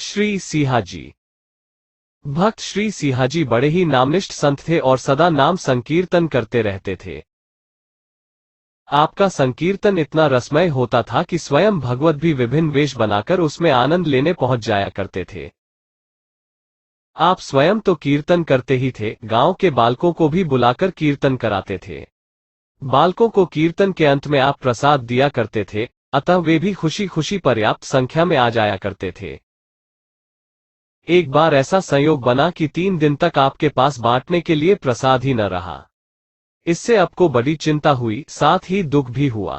श्री सिंहाजी। भक्त श्री सिंहाजी बड़े ही नामनिष्ठ संत थे और सदा नाम संकीर्तन करते रहते थे। आपका संकीर्तन इतना रसमय होता था कि स्वयं भगवत भी विभिन्न वेश बनाकर उसमें आनंद लेने पहुंच जाया करते थे। आप स्वयं तो कीर्तन करते ही थे, गांव के बालकों को भी बुलाकर कीर्तन कराते थे। बालकों को कीर्तन के अंत में आप प्रसाद दिया करते थे, अतः वे भी खुशी खुशी पर्याप्त संख्या में आ जाया करते थे। एक बार ऐसा संयोग बना कि 3 दिन तक आपके पास बांटने के लिए प्रसाद ही न रहा। इससे आपको बड़ी चिंता हुई, साथ ही दुख भी हुआ।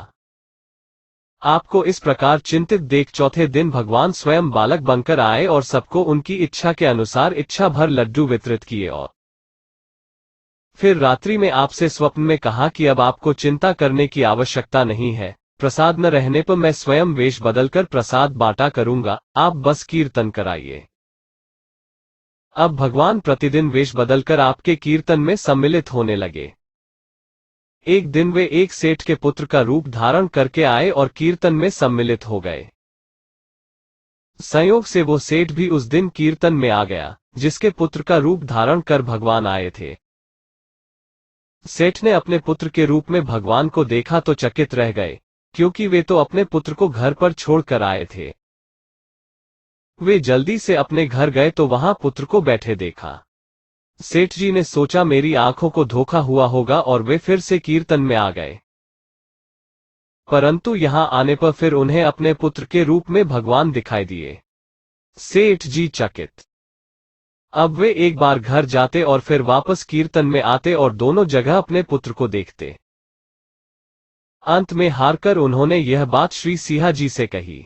आपको इस प्रकार चिंतित देख चौथे दिन भगवान स्वयं बालक बनकर आए और सबको उनकी इच्छा के अनुसार इच्छा भर लड्डू वितरित किए और फिर रात्रि में आपसे स्वप्न में कहा कि अब आपको चिंता करने की आवश्यकता नहीं है, प्रसाद न रहने पर मैं स्वयं वेश बदलकर प्रसाद बांटा करूंगा, आप बस कीर्तन कराइए। अब भगवान प्रतिदिन वेश बदलकर आपके कीर्तन में सम्मिलित होने लगे। एक दिन वे एक सेठ के पुत्र का रूप धारण करके आए और कीर्तन में सम्मिलित हो गए। संयोग से वो सेठ भी उस दिन कीर्तन में आ गया, जिसके पुत्र का रूप धारण कर भगवान आए थे। सेठ ने अपने पुत्र के रूप में भगवान को देखा तो चकित रह गए, क्योंकि वे तो अपने पुत्र को घर पर छोड़कर आए थे। वे जल्दी से अपने घर गए तो वहां पुत्र को बैठे देखा। सेठ जी ने सोचा मेरी आंखों को धोखा हुआ होगा और वे फिर से कीर्तन में आ गए। परंतु यहां आने पर फिर उन्हें अपने पुत्र के रूप में भगवान दिखाई दिए। सेठ जी चकित। अब वे एक बार घर जाते और फिर वापस कीर्तन में आते और दोनों जगह अपने पुत्र को देखते। अंत में हारकर उन्होंने यह बात श्री सिंहाजी से कही।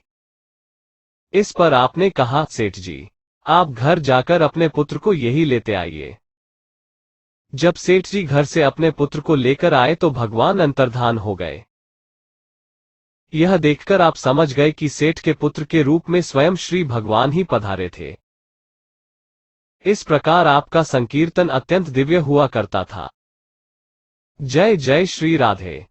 इस पर आपने कहा, सेठ जी, आप घर जाकर अपने पुत्र को यही लेते आइए। जब सेठ जी घर से अपने पुत्र को लेकर आए तो भगवान अंतर्धान हो गए। यह देखकर आप समझ गए कि सेठ के पुत्र के रूप में स्वयं श्री भगवान ही पधारे थे। इस प्रकार आपका संकीर्तन अत्यंत दिव्य हुआ करता था। जय जय श्री राधे।